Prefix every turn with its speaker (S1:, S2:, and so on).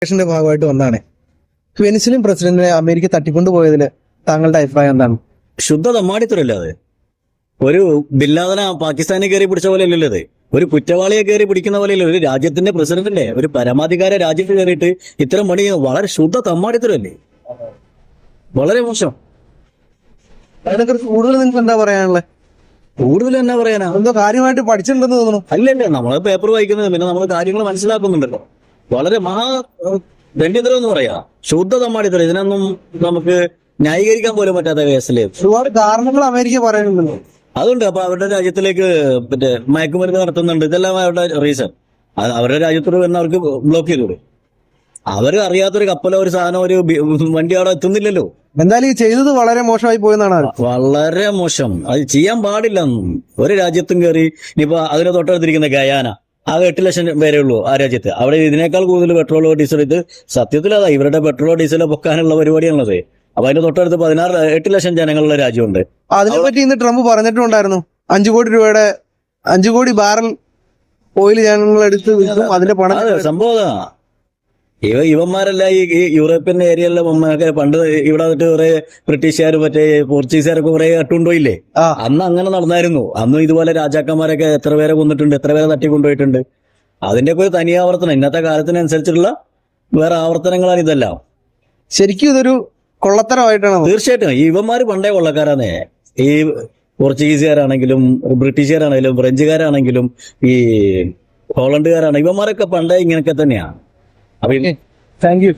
S1: ഭാഗമായിട്ട് വന്നാണ്. വെനിസ്വലൻ പ്രസിഡന്റിനെ അമേരിക്ക തട്ടിക്കൊണ്ടുപോയതിൽ താങ്കളുടെ അഭിപ്രായം എന്താണ്?
S2: ശുദ്ധ തമ്മാടിത്തരല്ലേ അത്? ഒരു ബില്ലാദന പാകിസ്ഥാനെ കയറി പിടിച്ച പോലെ അല്ലല്ലോ അത്. ഒരു കുറ്റവാളിയെ കയറി പിടിക്കുന്ന പോലെയല്ല. ഒരു രാജ്യത്തിന്റെ പ്രസിഡന്റിന്റെ ഒരു പരമാധികാര രാജ്യത്ത് കയറിയിട്ട് ഇത്തരം പണി വളരെ ശുദ്ധ തമ്മാടിത്തരല്ലേ? വളരെ മോശം.
S1: അതിനെക്കുറിച്ച് കൂടുതൽ നിങ്ങൾക്ക് എന്താ പറയാനുള്ളത്?
S2: കൂടുതൽ എന്നാ പറയാനാ?
S1: എന്തോ കാര്യമായിട്ട് പഠിച്ചിട്ടുണ്ടെന്ന് തോന്നുന്നു.
S2: അല്ലല്ലേ, നമ്മള് പേപ്പർ വായിക്കുന്നത്, പിന്നെ നമ്മൾ കാര്യങ്ങൾ മനസ്സിലാക്കുന്നുണ്ടല്ലോ. വളരെ ദണ്ഡിതരം എന്ന് പറയാ, ശുദ്ധ തമ്മാടിത്തരം. ഇതിനൊന്നും നമുക്ക് ന്യായീകരിക്കാൻ പോലും പറ്റാത്ത കേസല്ലേ.
S1: ഒരുപാട് കാരണങ്ങൾ അമേരിക്ക പറയുന്നുണ്ടല്ലോ.
S2: അതുകൊണ്ട് അപ്പൊ അവരുടെ രാജ്യത്തിലേക്ക് മറ്റേ മയക്കുമരുന്ന് നടത്തുന്നുണ്ട്. ഇതെല്ലാം അവരുടെ റീസൺ. അവരുടെ രാജ്യത്തോട് വരുന്ന അവർക്ക് ബ്ലോക്ക് ചെയ്തോളൂ. അവര് അറിയാത്തൊരു കപ്പലോ ഒരു സാധനം ഒരു വണ്ടി അവിടെ എത്തുന്നില്ലല്ലോ.
S1: എന്തായാലും ഈ ചെയ്തത് വളരെ മോശമായി പോയെന്നാണ്.
S2: വളരെ മോശം. അത് ചെയ്യാൻ പാടില്ല. ഒരു രാജ്യത്തും കയറി ഇനിയിപ്പോ അതിനെ തൊട്ടടുത്തിരിക്കുന്ന ഗയാന, ആകെ 8 ലക്ഷം പേരേ ഉള്ളൂ ആ രാജ്യത്ത്. അവിടെ ഇതിനേക്കാൾ കൂടുതൽ പെട്രോളോ ഡീസലോ, ഇത് സത്യത്തിൽ അതാ ഇവരുടെ പെട്രോളോ ഡീസലോ പൊക്കാനുള്ള പരിപാടിയാണുള്ളത്. അപ്പൊ അതിന്റെ തൊട്ടടുത്ത് 8 ലക്ഷം ജനങ്ങളുള്ള രാജ്യമുണ്ട്.
S1: അതിനെപ്പറ്റി ഇന്ന് ട്രംപ് പറഞ്ഞിട്ടുണ്ടായിരുന്നു. 5 കോടി രൂപയുടെ 5 കോടി ബാരൽ ഓയിൽ ജനങ്ങളെടുത്ത് വിൽക്കും, അതിന്റെ പണം.
S2: അതെ, സംഭവം ഇവന്മാരെല്ലാം ഈ യൂറോപ്യൻ ഏരിയയിലെ പണ്ട് ഇവിടെ വന്നിട്ട് കുറെ ബ്രിട്ടീഷുകാരും മറ്റേ പോർച്ചുഗീസുകാരൊക്കെ കുറെ അട്ടുകൊണ്ടുപോയില്ലേ? അന്ന് അങ്ങനെ നടന്നായിരുന്നു. അന്നും ഇതുപോലെ രാജാക്കന്മാരൊക്കെ എത്ര പേരെ കൊന്നിട്ടുണ്ട്, എത്ര പേരെ തട്ടിക്കൊണ്ടുപോയിട്ടുണ്ട്. അതിന്റെയൊക്കെ ഒരു തനി ആവർത്തനം. ഇന്നത്തെ കാലത്തിനനുസരിച്ചുള്ള വേറെ ആവർത്തനങ്ങളാണ് ഇതെല്ലാം.
S1: ശരിക്കും ഇതൊരു കൊള്ളത്തരമായിട്ടാണ്.
S2: തീർച്ചയായിട്ടും ഇവന്മാര് പണ്ടേ കൊള്ളക്കാരാന്നേ. ഈ പോർച്ചുഗീസുകാരാണെങ്കിലും ബ്രിട്ടീഷുകാരാണെങ്കിലും ഫ്രഞ്ചുകാരാണെങ്കിലും ഈ ഹോളണ്ടുകാരാണെങ്കിലും ഇവന്മാരൊക്കെ പണ്ടേ ഇങ്ങനെയൊക്കെ തന്നെയാണ്. അപ്പൊ
S1: താങ്ക് യു.